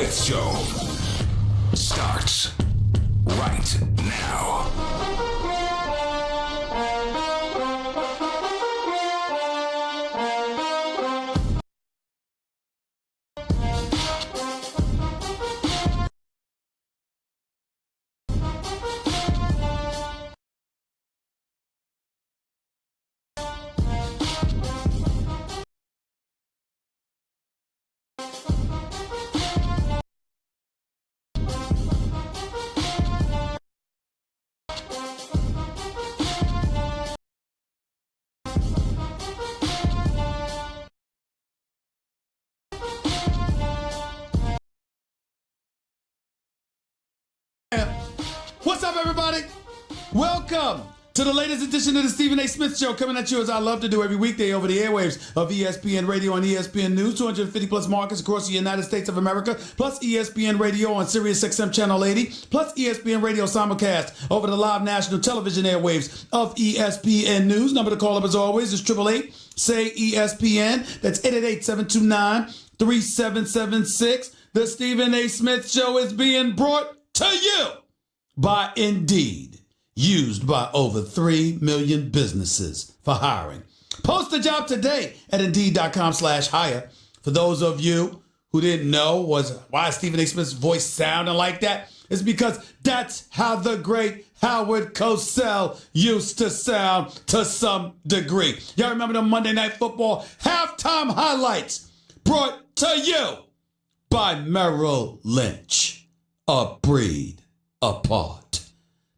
Smith Show starts right now. What's up, everybody? Welcome to the latest edition of the Stephen A. Smith Show, coming at you as I love to do every weekday over the airwaves of ESPN Radio and ESPN News, 250 plus markets across the United States of America, plus ESPN Radio on Sirius XM Channel 80, plus ESPN Radio simulcast over the live national television airwaves of ESPN News. Number to call up as always is 888-SAY-ESPN. That's 888-729-3776. The Stephen A. Smith Show is being brought to you by Indeed, used by over 3 million businesses for hiring. Post a job today at Indeed.com/hire. For those of you who didn't know why Stephen A. Smith's voice sounded like that, it's because that's how the great Howard Cosell used to sound to some degree. Y'all remember the Monday Night Football halftime highlights brought to you by Merrill Lynch, a breed apart.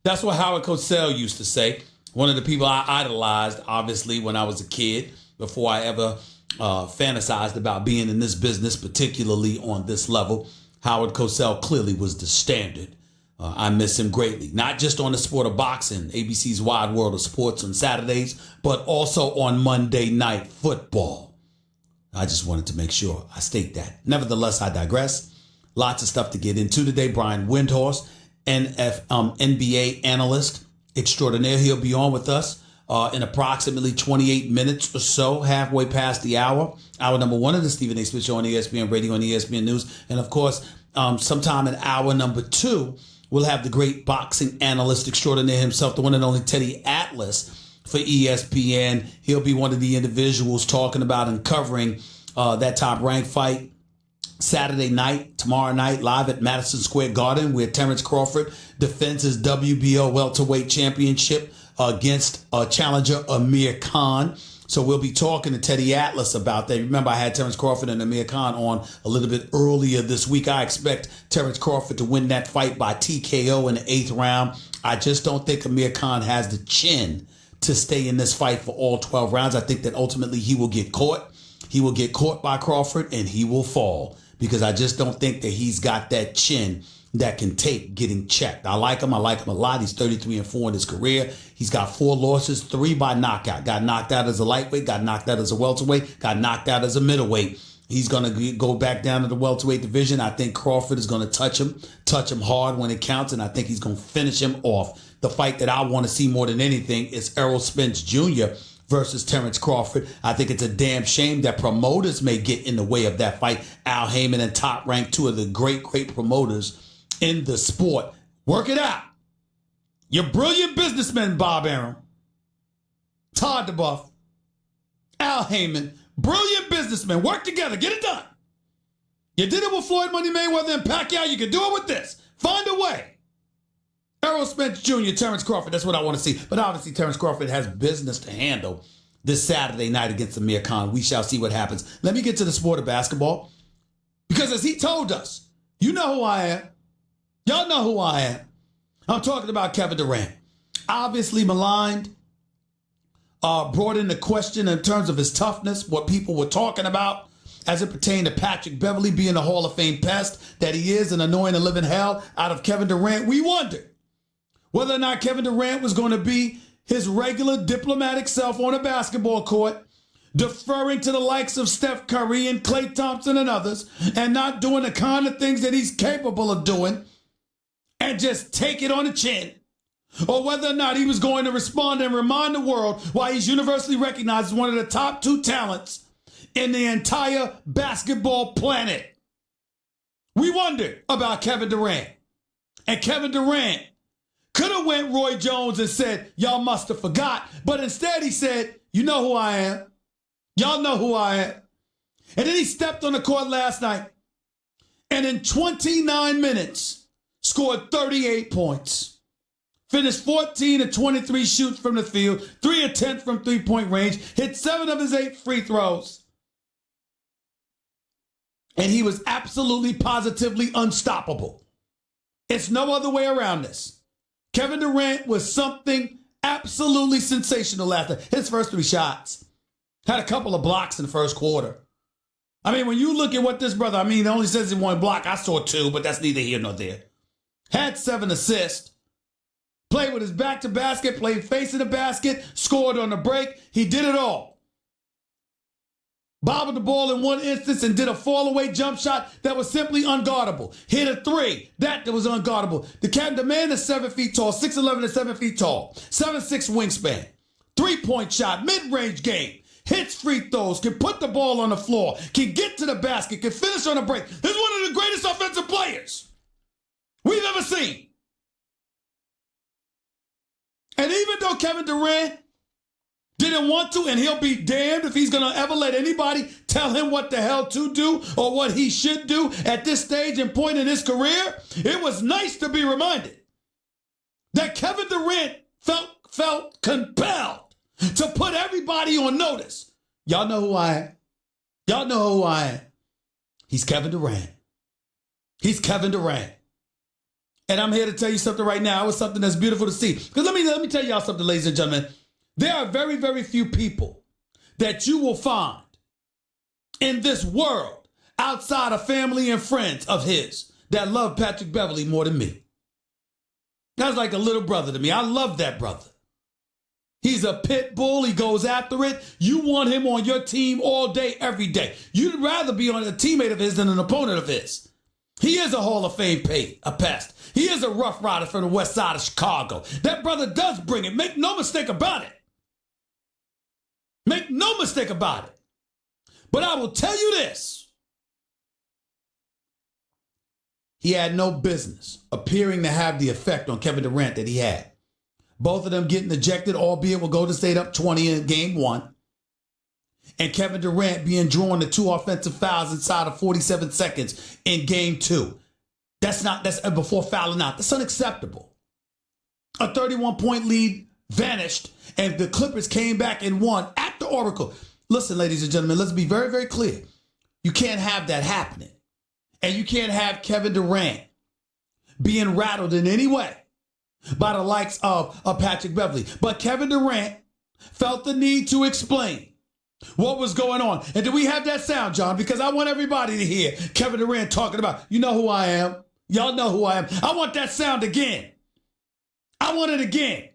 That's what Howard Cosell used to say. One of the people I idolized, obviously, when I was a kid, before I ever fantasized about being in this business, particularly on this level. Howard Cosell clearly was the standard. I miss him greatly, not just on the sport of boxing, ABC's Wide World of Sports on Saturdays, but also on Monday Night Football. I just wanted to make sure I state that. Nevertheless, I digress. Lots of stuff to get into today. Brian Windhorst, NBA analyst extraordinaire. He'll be on with us in approximately 28 minutes or so, halfway past the hour. Hour number one of the Stephen A. Smith Show on ESPN Radio and ESPN News. And of course, sometime in hour number two, we'll have the great boxing analyst extraordinaire himself, the one and only Teddy Atlas for ESPN. He'll be one of the individuals talking about and covering that Top Rank fight Saturday night, tomorrow night, live at Madison Square Garden, where Terrence Crawford defends his WBO welterweight championship against challenger Amir Khan. So we'll be talking to Teddy Atlas about that. Remember, I had Terrence Crawford and Amir Khan on a little bit earlier this week. I expect Terrence Crawford to win that fight by TKO in the 8th round. I just don't think Amir Khan has the chin to stay in this fight for all 12 rounds. I think that ultimately he will get caught. He will get caught by Crawford and he will fall, because I just don't think that he's got that chin that can take getting checked. I like him a lot. He's 33-4 in his career. He's got 4 losses, 3 by knockout. Got knocked out as a lightweight, got knocked out as a welterweight, got knocked out as a middleweight. He's going to go back down to the welterweight division. I think Crawford is going to touch him hard when it counts, and I think he's going to finish him off. The fight that I want to see more than anything is Errol Spence Jr. versus Terrence Crawford. I think it's a damn shame that promoters may get in the way of that fight. Al Heyman and Top Rank, 2 of the great promoters in the sport. Work it out. You're brilliant businessmen, Bob Arum, Todd DeBuff, Al Heyman, brilliant businessmen. Work together. Get it done. You did it with Floyd Money Mayweather and Pacquiao. You can do it with this. Find a way. Errol Spence Jr., Terrence Crawford, that's what I want to see. But obviously, Terrence Crawford has business to handle this Saturday night against Amir Khan. We shall see what happens. Let me get to the sport of basketball. Because as he told us, you know who I am. Y'all know who I am. I'm talking about Kevin Durant. Obviously maligned, brought into question in terms of his toughness, what people were talking about as it pertained to Patrick Beverley being the Hall of Fame pest that he is and annoying the living hell out of Kevin Durant. We wondered whether or not Kevin Durant was going to be his regular diplomatic self on a basketball court, deferring to the likes of Steph Curry and Klay Thompson and others, and not doing the kind of things that he's capable of doing, and just take it on the chin. Or whether or not he was going to respond and remind the world why he's universally recognized as one of the top 2 talents in the entire basketball planet. We wondered about Kevin Durant. And Kevin Durant could have went Roy Jones and said, y'all must have forgot. But instead he said, you know who I am. Y'all know who I am. And then he stepped on the court last night and in 29 minutes scored 38 points. Finished 14 of 23 shoots from the field, 3 of 10 from three-point range, hit 7 of his 8 free throws. And he was absolutely, positively unstoppable. It's no other way around this. Kevin Durant was something absolutely sensational last night. His first 3 shots. Had a couple of blocks in the first quarter. I mean, when you look at what this brother, it only says he 1 block. I saw 2, but that's neither here nor there. Had 7 assists. Played with his back to basket, played facing the basket, scored on the break. He did it all. Bobbled the ball in one instance and did a fall-away jump shot that was simply unguardable. Hit a 3. That was unguardable. The man is 7 feet tall, 6'11" and 7 feet tall. 7'6" wingspan. 3-point shot, mid-range game. Hits free throws, can put the ball on the floor, can get to the basket, can finish on a break. This is one of the greatest offensive players we've ever seen. And even though Kevin Durant didn't want to, and he'll be damned if he's going to ever let anybody tell him what the hell to do or what he should do at this stage and point in his career, it was nice to be reminded that Kevin Durant felt compelled to put everybody on notice. Y'all know who I am. Y'all know who I am. He's Kevin Durant. He's Kevin Durant. And I'm here to tell you something right now. It was something that's beautiful to see. Because let me tell y'all something, ladies and gentlemen. There are very, very few people that you will find in this world outside of family and friends of his that love Patrick Beverley more than me. That's like a little brother to me. I love that brother. He's a pit bull. He goes after it. You want him on your team all day, every day. You'd rather be on a teammate of his than an opponent of his. He is a Hall of Fame pest. He is a rough rider from the west side of Chicago. That brother does bring it. Make no mistake about it. Make no mistake about it. But I will tell you this. He had no business appearing to have the effect on Kevin Durant that he had. Both of them getting ejected, albeit with Golden State up 20 in game 1. And Kevin Durant being drawn to 2 offensive fouls inside of 47 seconds in game 2. That's before fouling out. That's unacceptable. A 31-point lead vanished, and the Clippers came back and won at the Oracle. Listen, ladies and gentlemen, let's be very, very clear. You can't have that happening. And you can't have Kevin Durant being rattled in any way by the likes of Patrick Beverley. But Kevin Durant felt the need to explain what was going on. And do we have that sound, John? Because I want everybody to hear Kevin Durant talking about, you know who I am. Y'all know who I am. I want that sound again. I want it again.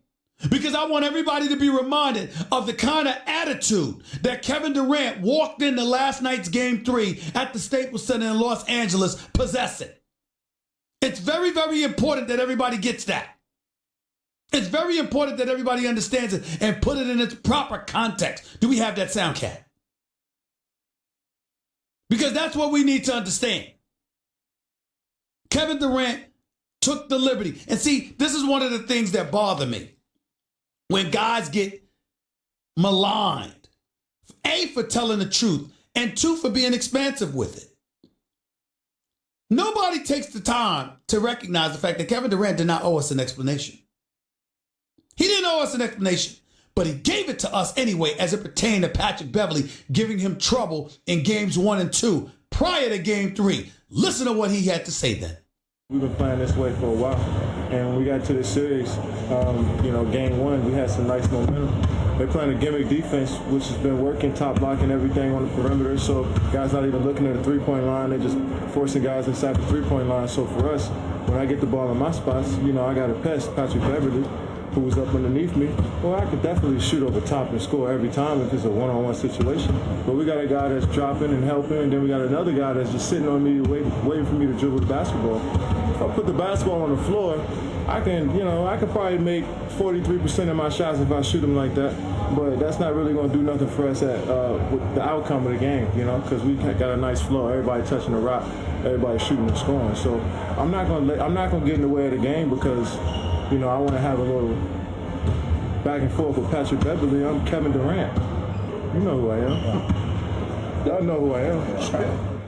Because I want everybody to be reminded of the kind of attitude that Kevin Durant walked into last night's game 3 at the Staples Center in Los Angeles possessing. It's very, very important that everybody gets that. It's very important that everybody understands it and put it in its proper context. Do we have that sound, Cat? Because that's what we need to understand. Kevin Durant took the liberty. And see, this is one of the things that bother me. When guys get maligned, A, for telling the truth, and 2, for being expansive with it. Nobody takes the time to recognize the fact that Kevin Durant did not owe us an explanation. He didn't owe us an explanation, but he gave it to us anyway as it pertained to Patrick Beverley giving him trouble in games 1 and 2 prior to game 3. Listen to what he had to say then. We've been playing this way for a while, and when we got to this series, game 1, we had some nice momentum. They're playing a gimmick defense, which has been working, top blocking everything on the perimeter, so guys not even looking at the three-point line, they're just forcing guys inside the three-point line. So for us, when I get the ball in my spots, I got a pest, Patrick Beverley, who was up underneath me. Well, I could definitely shoot over top and score every time if it's a one-on-one situation. But we got a guy that's dropping and helping, and then we got another guy that's just sitting on me, waiting for me to dribble the basketball. If I put the basketball on the floor, I can probably make 43% of my shots if I shoot them like that. but that's not really going to do nothing for us with the outcome of the game, you know, because we got a nice flow. Everybody touching the rock, everybody shooting and scoring. So I'm not going to get in the way of the game because, you know, I want to have a little back and forth with Patrick Beverly. I'm Kevin Durant. You know who I am. Y'all know who I am.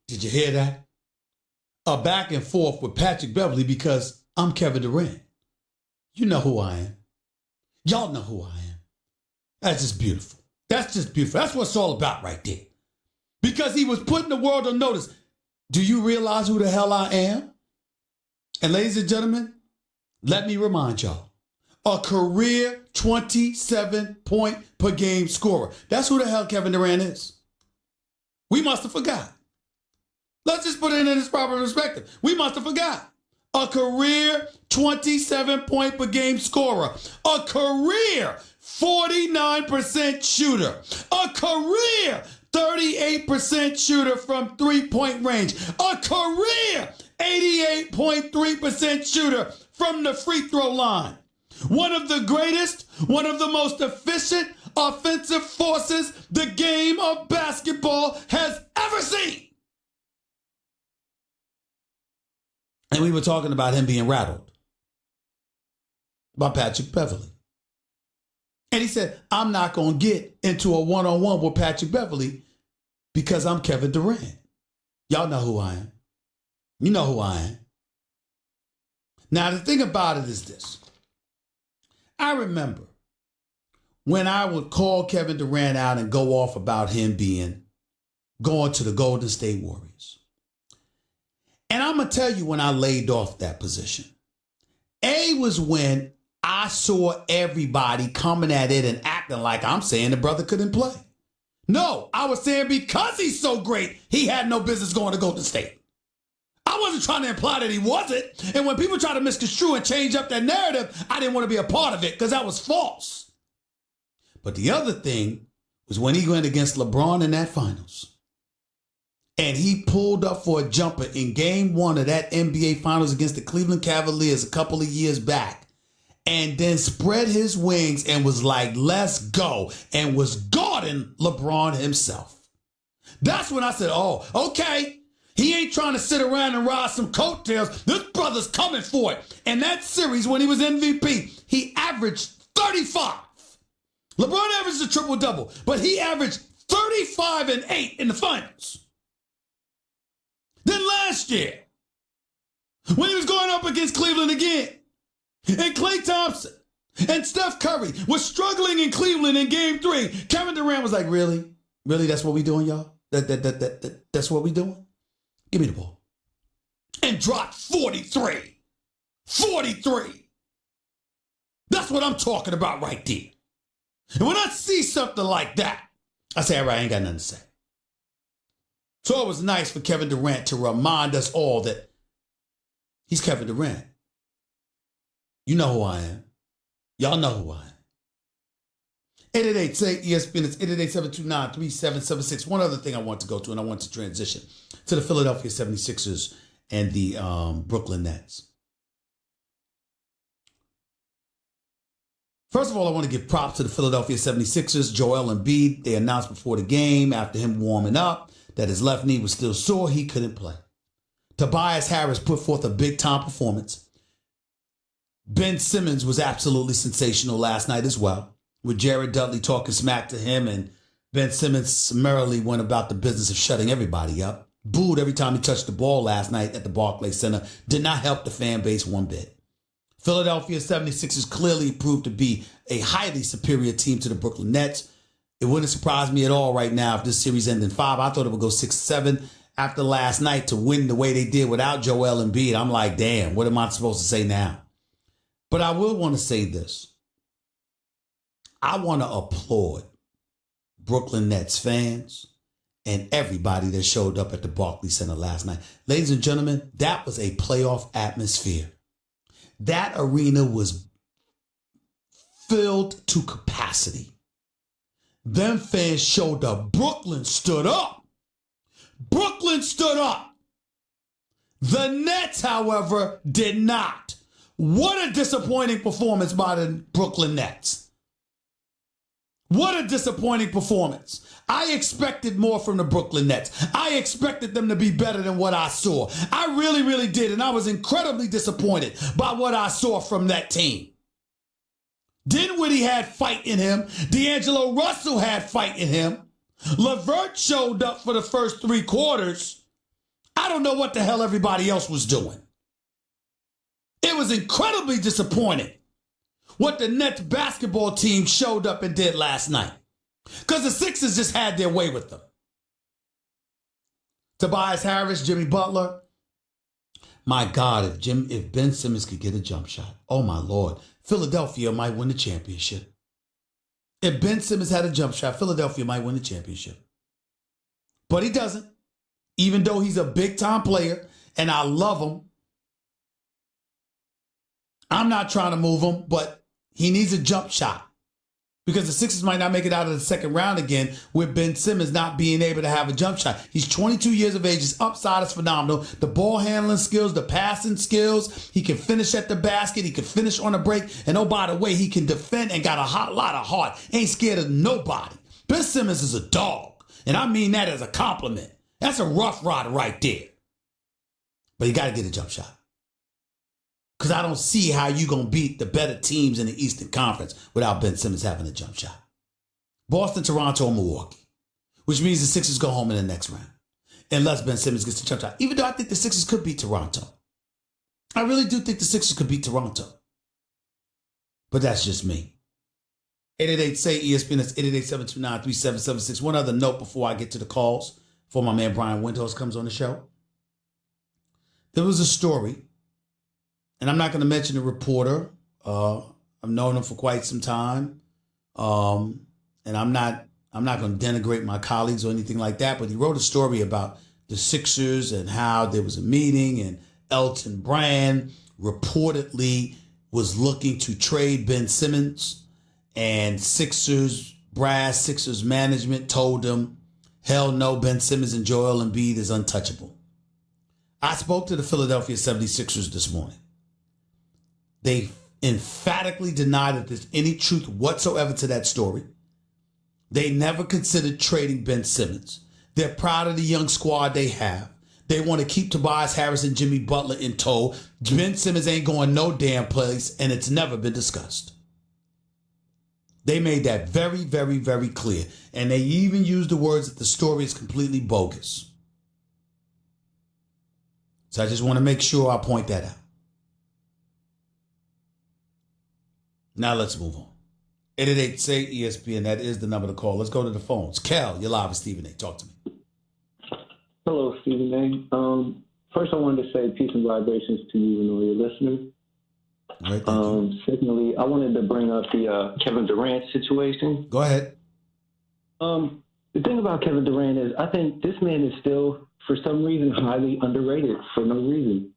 Did you hear that? A back and forth with Patrick Beverly because I'm Kevin Durant. You know who I am. Y'all know who I am. That's just beautiful. That's just beautiful. That's what it's all about right there. Because he was putting the world on notice. Do you realize who the hell I am? And ladies and gentlemen, let me remind y'all. A career 27-point per game scorer. That's who the hell Kevin Durant is. We must have forgot. Let's just put it in its proper perspective. We must have forgot. A career 27-point per game scorer. A career 49% shooter. A career 38% shooter from three-point range. A career 88.3% shooter from the free throw line. One of the greatest, one of the most efficient offensive forces the game of basketball has ever seen. And we were talking about him being rattled by Patrick Beverly. And he said, I'm not going to get into a one-on-one with Patrick Beverly because I'm Kevin Durant. Y'all know who I am. You know who I am. Now, the thing about it is this. I remember when I would call Kevin Durant out and go off about him going to the Golden State Warriors. And I'm going to tell you when I laid off that position. A was when I saw everybody coming at it and acting like I'm saying the brother couldn't play. No, I was saying because he's so great, he had no business going to Golden State. I wasn't trying to imply that he wasn't. And when people try to misconstrue and change up that narrative, I didn't want to be a part of it because that was false. But the other thing was when he went against LeBron in that finals. And he pulled up for a jumper in game 1 of that NBA Finals against the Cleveland Cavaliers a couple of years back. And then spread his wings and was like, let's go. And was guarding LeBron himself. That's when I said, oh, okay. He ain't trying to sit around and ride some coattails. This brother's coming for it. And that series, when he was MVP, he averaged 35. LeBron averaged a triple-double, but he averaged 35 and 8 in the finals. Then last year, when he was going up against Cleveland again, and Klay Thompson and Steph Curry was struggling in Cleveland in game 3, Kevin Durant was like, really? Really, that's what we doing, y'all? That's what we doing? Give me the ball. And dropped 43. 43. That's what I'm talking about right there. And when I see something like that, I say, all right, I ain't got nothing to say. So it was nice for Kevin Durant to remind us all that he's Kevin Durant. You know who I am. Y'all know who I am. 888 say ESPN. It's 888-729-3776. One other thing I want to go to, and I want to transition to the Philadelphia 76ers and the Brooklyn Nets. First of all, I want to give props to the Philadelphia 76ers. Joel Embiid, they announced before the game, after him warming up, that his left knee was still sore. He couldn't play. Tobias Harris put forth a big-time performance. Ben Simmons was absolutely sensational last night as well, with Jared Dudley talking smack to him, and Ben Simmons summarily went about the business of shutting everybody up. Booed every time he touched the ball last night at the Barclays Center. Did not help the fan base one bit. Philadelphia 76ers clearly proved to be a highly superior team to the Brooklyn Nets. It wouldn't surprise me at all right now if this series ended in 5. I thought it would go 6-7 after last night to win the way they did without Joel Embiid. I'm like, damn, what am I supposed to say now? But I will want to say this. I want to applaud Brooklyn Nets fans and everybody that showed up at the Barclays Center last night. Ladies and gentlemen, that was a playoff atmosphere. That arena was filled to capacity. Them fans showed up. Brooklyn stood up. Brooklyn stood up. The Nets, however, did not. What a disappointing performance by the Brooklyn Nets. What a disappointing performance. I expected more from the Brooklyn Nets. I expected them to be better than what I saw. I really, really did. And I was incredibly disappointed by what I saw from that team. Dinwiddie had fight in him. D'Angelo Russell had fight in him. LeVert showed up for the first 3 quarters. I don't know what the hell everybody else was doing. It was incredibly disappointing what the Nets basketball team showed up and did last night. Because the Sixers just had their way with them. Tobias Harris, Jimmy Butler. My God, if Ben Simmons could get a jump shot, oh my Lord, Philadelphia might win the championship. If Ben Simmons had a jump shot, Philadelphia might win the championship. But he doesn't. Even though he's a big-time player, and I love him. I'm not trying to move him, but he needs a jump shot. Because the Sixers might not make it out of the second round again with Ben Simmons not being able to have a jump shot. He's 22 years of age. His upside is phenomenal. The ball handling skills, the passing skills. He can finish at the basket. He can finish on a break. And oh, by the way, he can defend and got a lot of heart. Ain't scared of nobody. Ben Simmons is a dog. And I mean that as a compliment. That's a rough rider right there. But you got to get a jump shot. Because I don't see how you're going to beat the better teams in the Eastern Conference without Ben Simmons having a jump shot. Boston, Toronto, and Milwaukee. Which means the Sixers go home in the next round. Unless Ben Simmons gets a jump shot. Even though I think the Sixers could beat Toronto. I really do think the Sixers could beat Toronto. But that's just me. 888-SAY-ESPN. That's 888-729-3776. One other note before I get to the calls. Before my man Brian Windhorst comes on the show. There was a story. And I'm not going to mention the reporter. I've known him for quite some time. And I'm not going to denigrate my colleagues or anything like that. But he wrote a story about the Sixers and how there was a meeting and Elton Brand reportedly was looking to trade Ben Simmons. And Sixers brass, Sixers management told him, hell no, Ben Simmons and Joel Embiid is untouchable. I spoke to the Philadelphia 76ers this morning. They emphatically deny that there's any truth whatsoever to that story. They never considered trading Ben Simmons. They're proud of the young squad they have. They want to keep Tobias Harris and Jimmy Butler in tow. Ben Simmons ain't going no damn place, and it's never been discussed. They made that very, very, very clear. And they even used the words that the story is completely bogus. So I just want to make sure I point that out. Now let's move on. 888-SAY-ESPN. That is the number to call. Let's go to the phones. Cal, you're live with Stephen A. Talk to me. Hello, Stephen A. First, I wanted to say peace and vibrations to you and all your listeners. All right, thank you. Secondly, I wanted to bring up the Kevin Durant situation. Go ahead. The thing about Kevin Durant is I think this man is still, for some reason, highly underrated for no reason.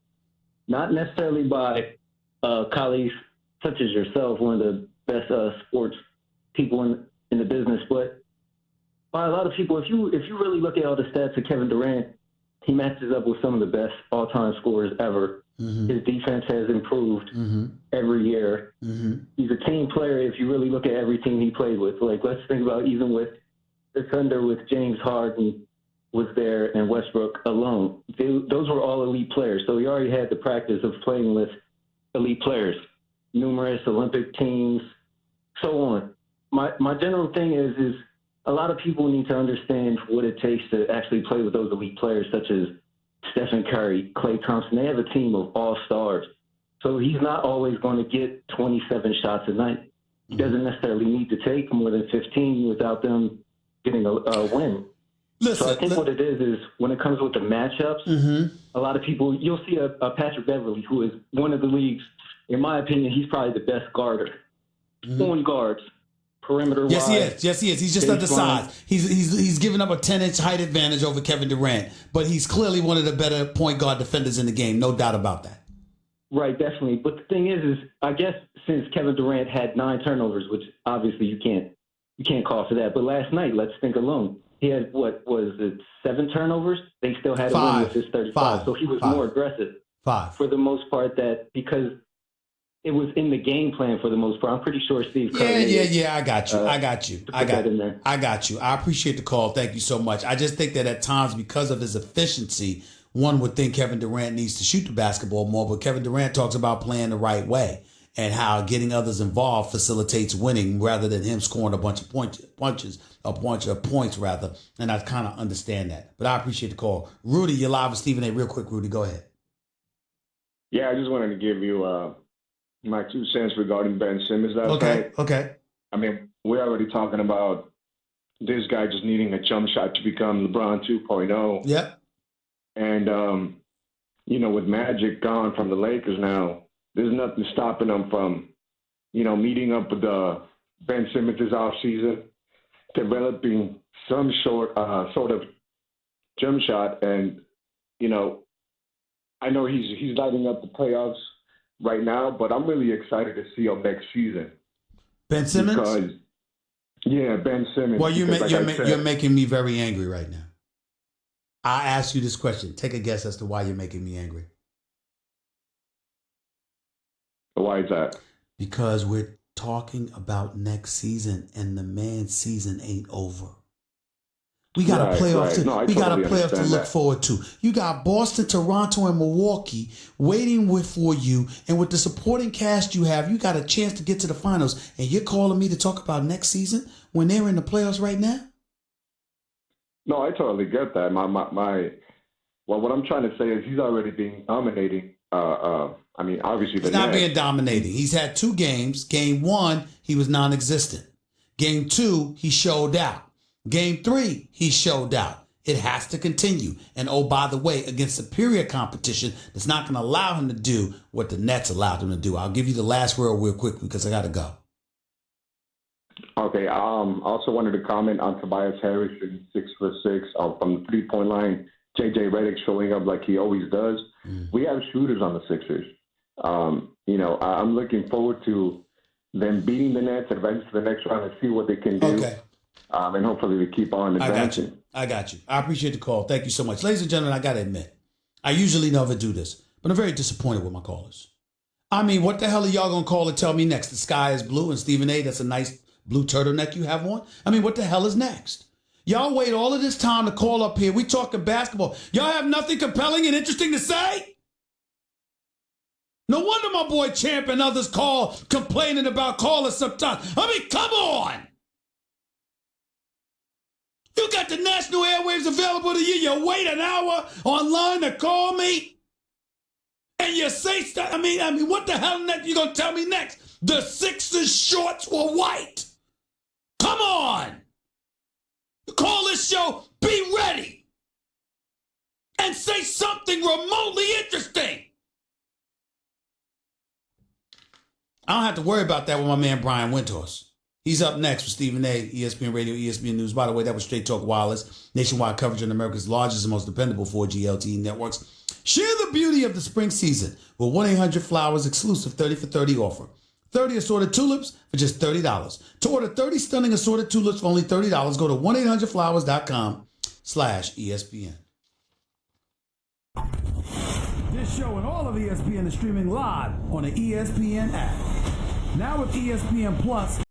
Not necessarily by colleagues such as yourself, one of the best sports people in the business, but by a lot of people. If you really look at all the stats of Kevin Durant, he matches up with some of the best all-time scorers ever. Mm-hmm. His defense has improved every year. Mm-hmm. He's a team player if you really look at every team he played with. Like, let's think about even with the Thunder with James Harden was there and Westbrook alone. Those were all elite players. So he already had the practice of playing with elite players. Numerous Olympic teams, so on. My general thing is a lot of people need to understand what it takes to actually play with those elite players, such as Stephen Curry, Klay Thompson. They have a team of all-stars. So he's not always going to get 27 shots a night. He doesn't necessarily need to take more than 15 without them getting a win. Listen, so I think what it is when it comes with the matchups, a lot of people, you'll see a Patrick Beverly, who is one of the league's, in my opinion, he's probably the best guarder. On guards, perimeter-wise. Yes, he is. He's just undersized. He's given up a 10-inch height advantage over Kevin Durant, but he's clearly one of the better point guard defenders in the game. No doubt about that. Right, definitely. But the thing is I guess since Kevin Durant had 9 turnovers, which obviously you can't call for that. But last night, let's think alone. He had, 7 turnovers? They still had a win with his 35. So he was more aggressive. 5. For the most part, that because it was in the game plan for the most part. I'm pretty sure Steve Kerr. Yeah. I got you. I got you. I appreciate the call. Thank you so much. I just think that at times, because of his efficiency, one would think Kevin Durant needs to shoot the basketball more, but Kevin Durant talks about playing the right way and how getting others involved facilitates winning rather than him scoring a bunch of points rather. And I kind of understand that, but I appreciate the call. Rudy, you're live with Stephen A. Real quick, Rudy, go ahead. Yeah, I just wanted to give you my 2 cents regarding Ben Simmons last night. Okay. I mean, we're already talking about this guy just needing a jump shot to become LeBron 2.0. Yep. And, with Magic gone from the Lakers now, there's nothing stopping them from, meeting up with Ben Simmons this offseason, developing some sort of jump shot. And, I know he's lighting up the playoffs right now, but I'm really excited to see him next season. Ben Simmons? Ben Simmons. Well, you're making me very angry right now. I ask you this question. Take a guess as to why you're making me angry. Why is that? Because we're talking about next season, and the man's season ain't over. We got a playoff to look forward to. You got Boston, Toronto, and Milwaukee waiting for you, and with the supporting cast you have, you got a chance to get to the finals. And you're calling me to talk about next season when they're in the playoffs right now? No, I totally get that. What I'm trying to say is he's already been dominating. Obviously, he's not being dominating. He's had 2 games. Game 1, he was non-existent. Game 2, he showed out. Game 3, he showed out. It has to continue. And oh, by the way, against superior competition that's not going to allow him to do what the Nets allowed him to do. I'll give you the last word real quick because I got to go. Okay. Also wanted to comment on Tobias Harris, 6'6", from the 3-point line. JJ Redick showing up like he always does. We have shooters on the Sixers. I'm looking forward to them beating the Nets, advance to the next round, and see what they can do. Okay. And hopefully they keep on advancing. I got you. I appreciate the call. Thank you so much. Ladies and gentlemen, I got to admit, I usually never do this, but I'm very disappointed with my callers. I mean, what the hell are y'all going to call and tell me next? The sky is blue, and Stephen A., that's a nice blue turtleneck you have on? I mean, what the hell is next? Y'all wait all of this time to call up here. We talking basketball. Y'all have nothing compelling and interesting to say? No wonder my boy Champ and others call complaining about callers sometimes. I mean, come on. You got the national airwaves available to you. You wait an hour online to call me. And you say stuff. I mean, what the hell you going to tell me next? The Sixers shorts were white. Come on. You call this show, be ready. And say something remotely interesting. I don't have to worry about that with my man Brian Windhorse. He's up next with Stephen A., ESPN Radio, ESPN News. By the way, that was Straight Talk Wireless, nationwide coverage on America's largest and most dependable 4G LTE networks. Share the beauty of the spring season with 1-800-Flowers exclusive 30 for 30 offer. 30 assorted tulips for just $30. To order 30 stunning assorted tulips for only $30, go to 1-800-Flowers.com/ESPN. This show and all of ESPN is streaming live on the ESPN app. Now with ESPN Plus.